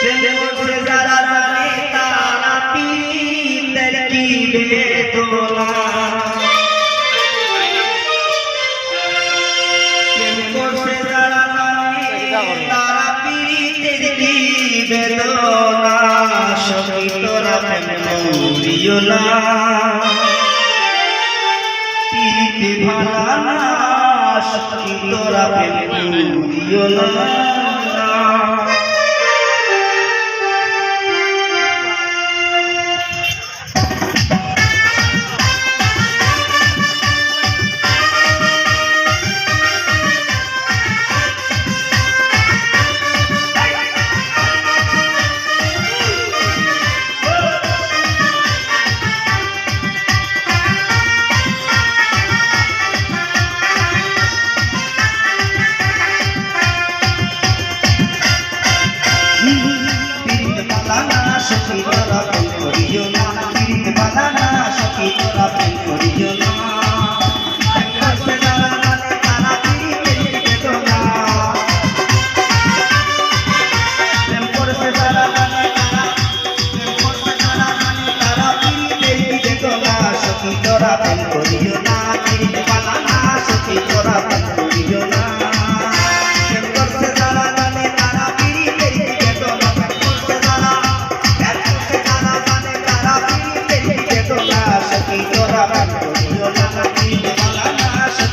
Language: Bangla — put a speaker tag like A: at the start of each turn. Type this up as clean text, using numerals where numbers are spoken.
A: প্রেম করছে যারা জানে তারা পীড়িতের কি বেদনা। প্রেম করছে যারা জানে তারা পীড়িতের কি বেদনা। সখী তোরা প্রেম করিও না, পীড়িতে ভালা না। সখী তোরা প্রেম করিও না।